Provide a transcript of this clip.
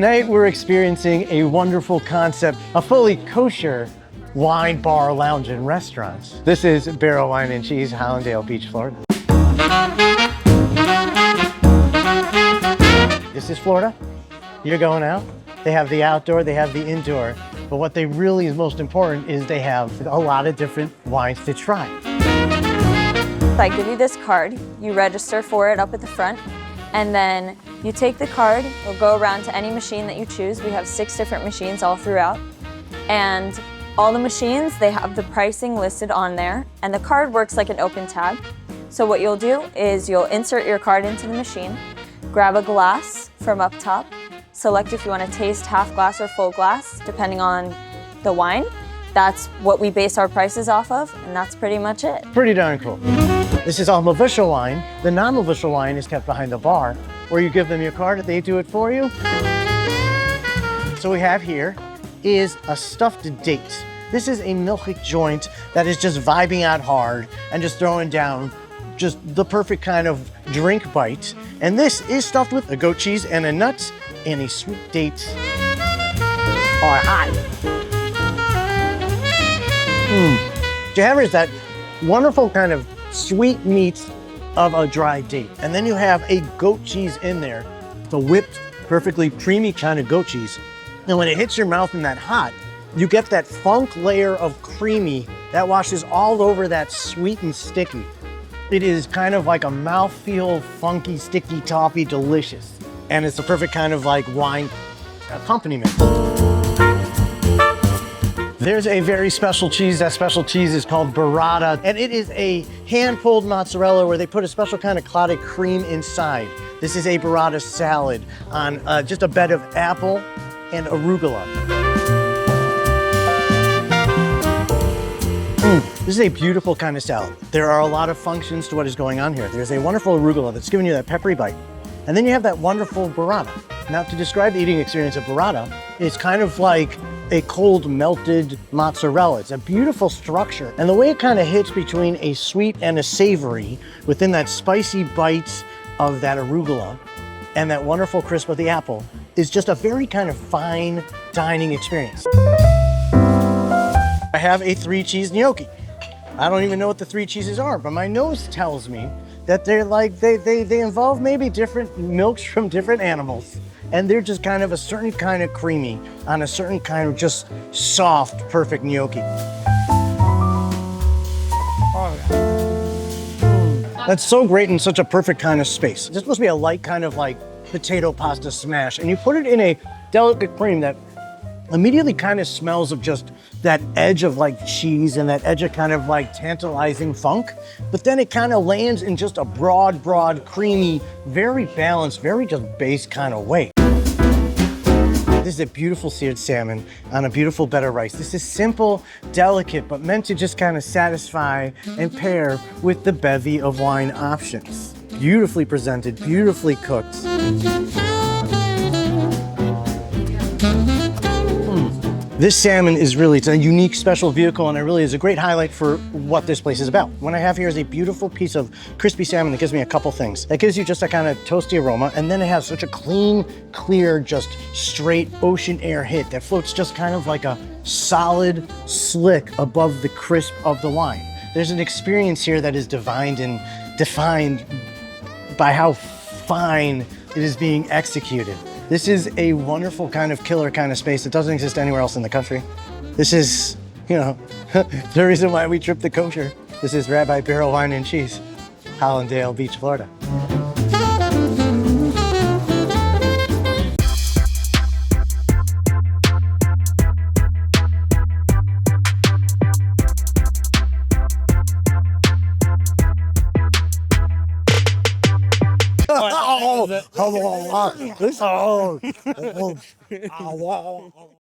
tonight we're experiencing a wonderful concept, a fully kosher wine bar, lounge, and restaurants. This is Berrel Wine and Cheese, Hallandale Beach, Florida. This is Florida. You're going out. They have the outdoor, they have the indoor, but what they really is most important is they have a lot of different wines to try. I give you this card, you register for it up at the front, and then you take the card, you'll go around to any machine that you choose. We have 6 different machines all throughout, and all the machines, they have the pricing listed on there, and the card works like an open tab. So what you'll do is you'll insert your card into the machine, grab a glass from up top, select if you want to taste half glass or full glass, depending on the wine. That's what we base our prices off of, and that's pretty much it. Pretty darn cool. This is all official wine. The non-official wine is kept behind the bar, where you give them your card and they do it for you. So we have here is a stuffed date. This is a milkshake joint that is just vibing out hard and just throwing down just the perfect kind of drink bite. And this is stuffed with a goat cheese and a nut and a sweet date. Oh, hot. Jabber is that wonderful kind of sweet meat of a dry date. And then you have a goat cheese in there, the whipped, perfectly creamy kind of goat cheese. And when it hits your mouth in that hot, you get that funk layer of creamy that washes all over that sweet and sticky. It is kind of like a mouthfeel, funky, sticky, toffee, delicious. And it's the perfect kind of like wine accompaniment. There's a very special cheese. That special cheese is called burrata, and it is a hand-pulled mozzarella where they put a special kind of clotted cream inside. This is a burrata salad on just a bed of apple and arugula. This is a beautiful kind of salad. There are a lot of functions to what is going on here. There's a wonderful arugula that's giving you that peppery bite, and then you have that wonderful burrata. Now, to describe the eating experience of burrata, it's kind of like a cold melted mozzarella. It's a beautiful structure. And the way it kind of hits between a sweet and a savory within that spicy bites of that arugula and that wonderful crisp of the apple is just a very kind of fine dining experience. I have a 3-cheese gnocchi. I don't even know what the 3 cheeses are, but my nose tells me that they're like, they involve maybe different milks from different animals. And they're just kind of a certain kind of creamy on a certain kind of just soft, perfect gnocchi. Oh, yeah. That's so great in such a perfect kind of space. This must be a light kind of like potato pasta smash. And you put it in a delicate cream that immediately kind of smells of just that edge of like cheese and that edge of kind of like tantalizing funk. But then it kind of lands in just a broad, creamy, very balanced, very just base kind of way. This is a beautiful seared salmon on a beautiful bed of rice. This is simple, delicate, but meant to just kind of satisfy and pair with the bevy of wine options. Beautifully presented, beautifully cooked. This salmon is really, it's a unique, special vehicle, and it really is a great highlight for what this place is about. What I have here is a beautiful piece of crispy salmon that gives me a couple things. That gives you just a kind of toasty aroma, and then it has such a clean, clear, just straight ocean air hit that floats just kind of like a solid slick above the crisp of the wine. There's an experience here that is defined by how fine it is being executed. This is a wonderful kind of killer kind of space that doesn't exist anywhere else in the country. This is, you know, the reason why we trip the Kosher. This is Rabbi Berrel Wine and Cheese, Hallandale Beach, Florida. Oh,